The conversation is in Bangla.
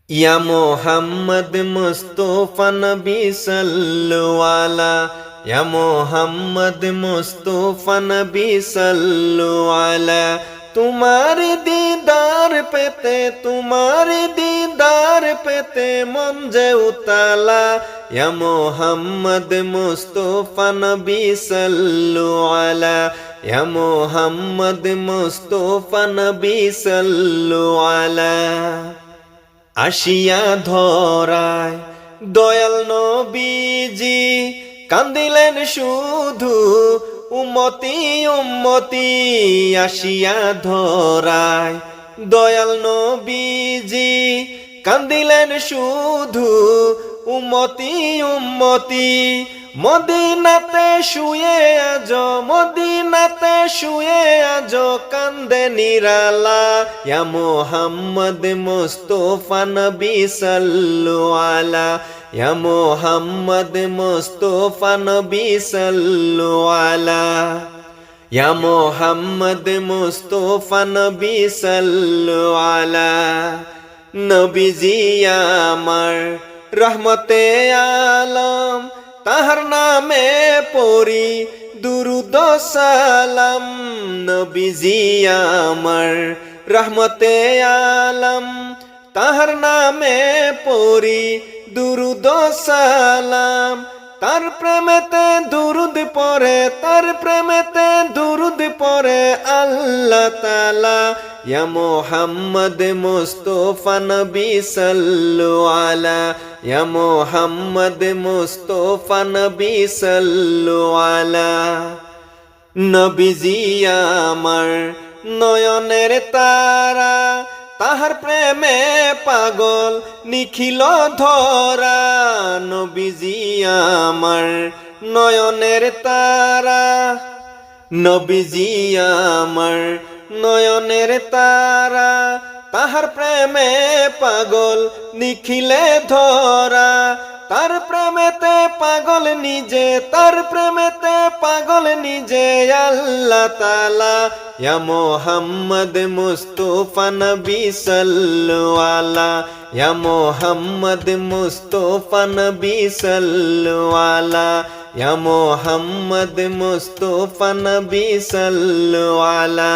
ইয়া মোহাম্মদ মুস্তফা নবী সাল্লু আলা, ইয়া মোহাম্মদ মুস্তফা নবী সাল্লু আলা। তোমার দিদার পেতে, তোমার দিদার পেতে মন যে উতালা। ইয়া মোহাম্মদ মুস্তফা নবী সাল্লু আলা, ইয়া মোহাম্মদ মুস্তফা নবী সাল্লু আলা। আসিয়া ধরায় দয়াল নবীজি কান্দিলেন শুধু উম্মতি উম্মতি। আসিয়া ধরায় দয়াল নবীজি কান্দিলেন শুধু উম্মতি উম্মতি। মদিনাতে শুয়ে আজ, মদিনাতে শুয়ে আজ কান্দে নিরালা। ইয়া মোহাম্মদ মুস্তফা নবী সাল্লু আলা, ইয়া মোহাম্মদ মুস্তফা নবী সাল্লু আলা, ইয়া মোহাম্মদ মুস্তফা নবী সাল্লু আলা। নবীজি আমার রহমতে আলম, তাহার নামে পড়ি দুরুদ সালাম। নবীজি আমার রহমতে আলম, তাহার নামে পড়ি দুরুদ সালাম। তার প্রেমেতে দুরুদ পড়ে, তার প্রেমেতে দুরুদ পড়ে আল্লাহ তাআলা। ইয়া মোহাম্মদ মুস্তফা নবী সাল্লু আলা, ইয়া মোহাম্মদ মুস্তফা নবী সাল্লু আলা। নবীজি আমার নয়নের তারা, তাহার প্রেমে পাগল নিখিল ধরা। নবীজি আমার নয়নের তারা, নবীজি আমার নয়নের তারা, তাহার প্রেমে পাগল নিখিলে ধরা। তার প্রেমেতে পাগল নিজে, তার প্রেমেতে পাগল নিজে আল্লাহ তাআলা। ইয়া মোহাম্মদ মুস্তফা নবী সাল্লু আলা, ইয়া মোহাম্মদ মুস্তফা নবী সাল্লু আলা, ইয়া মোহাম্মদ মুস্তফা নবী সাল্লু আলা।